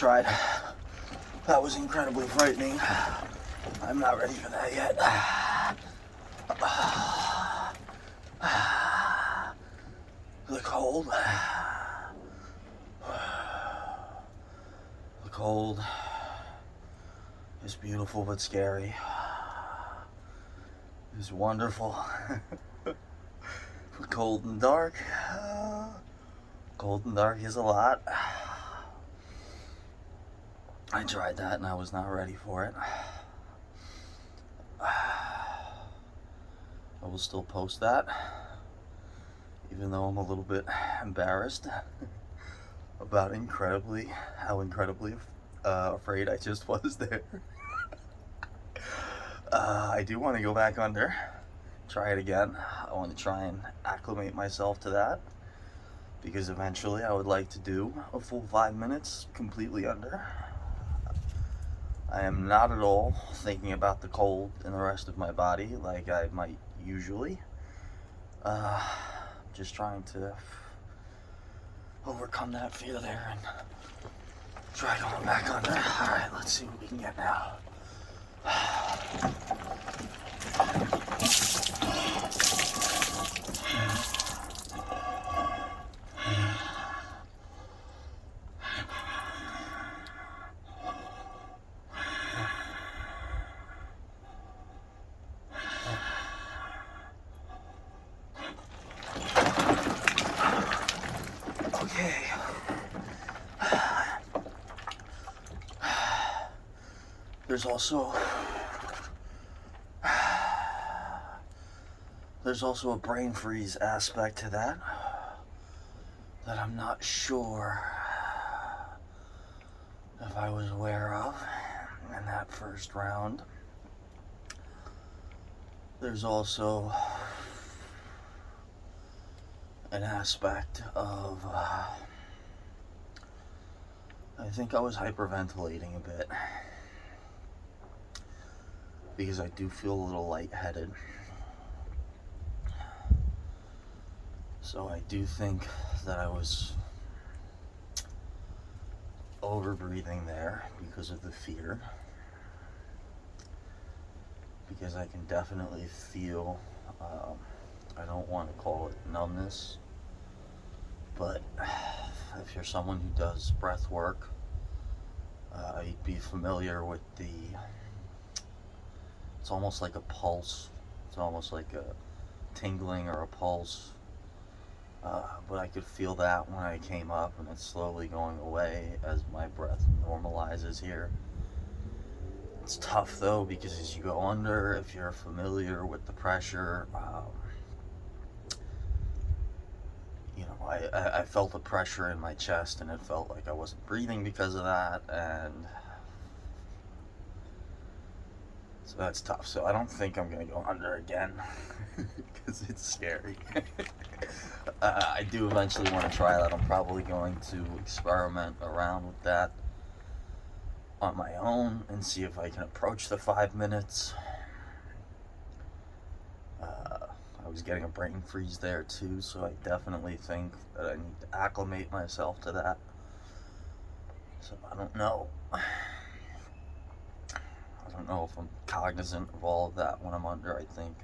tried. That was incredibly frightening. I'm not ready for that yet. The cold. The cold is beautiful but scary. It's wonderful. Cold and dark. Cold and dark is a lot. I tried that and I was not ready for it. I will still post that, even though I'm a little bit embarrassed about how incredibly afraid I just was there. I do want to go back under, try it again. I want to try and acclimate myself to that, because eventually I would like to do a full 5 minutes completely under. I am not at all thinking about the cold in the rest of my body like I might usually. Just trying to overcome that fear there and try going back under. Alright, let's see what we can get now. Okay. There's also a brain freeze aspect to that I'm not sure if I was aware of in that first round. There's also an aspect of I think I was hyperventilating a bit, because I do feel a little lightheaded. So I do think that I was over breathing there because of the fear, because I can definitely feel, I don't want to call it numbness, but if you're someone who does breath work, you'd be familiar with it's almost like a pulse. It's almost like a tingling or a pulse. But I could feel that when I came up, and it's slowly going away as my breath normalizes here. It's tough though, because as you go under, if you're familiar with the pressure, I felt the pressure in my chest, and it felt like I wasn't breathing because of that, and so that's tough. So I don't think I'm going to go under again, because it's scary. I do eventually want to try that. I'm probably going to experiment around with that on my own and see if I can approach the 5 minutes. I was getting a brain freeze there too, so I definitely think that I need to acclimate myself to that. So I don't know. I don't know if I'm cognizant of all of that when I'm under. I think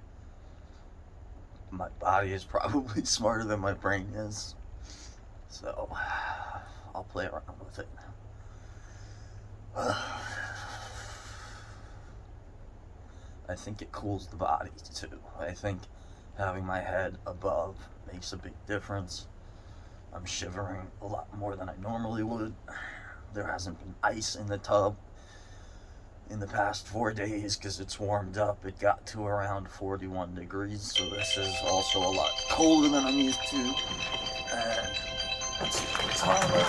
my body is probably smarter than my brain is. So I'll play around with it. I think it cools the body too. I think having my head above makes a big difference. I'm shivering a lot more than I normally would. There hasn't been ice in the tub in the past 4 days because it's warmed up. It got to around 41 degrees, so this is also a lot colder than I'm used to. And let's see the timer.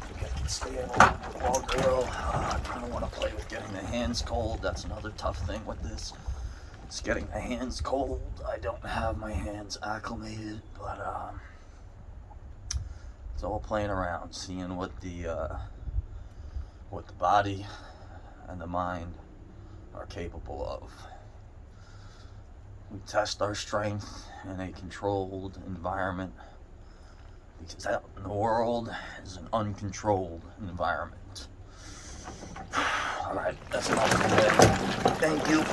I can stay in a little bit longer though. I kind of want to play with getting the hands cold. That's another tough thing with this. It's getting the hands cold. I don't have my hands acclimated, but it's all playing around, seeing what the body and the mind are capable of. We test our strength in a controlled environment, because out in the world is an uncontrolled environment. Alright, that's enough for today. Thank you.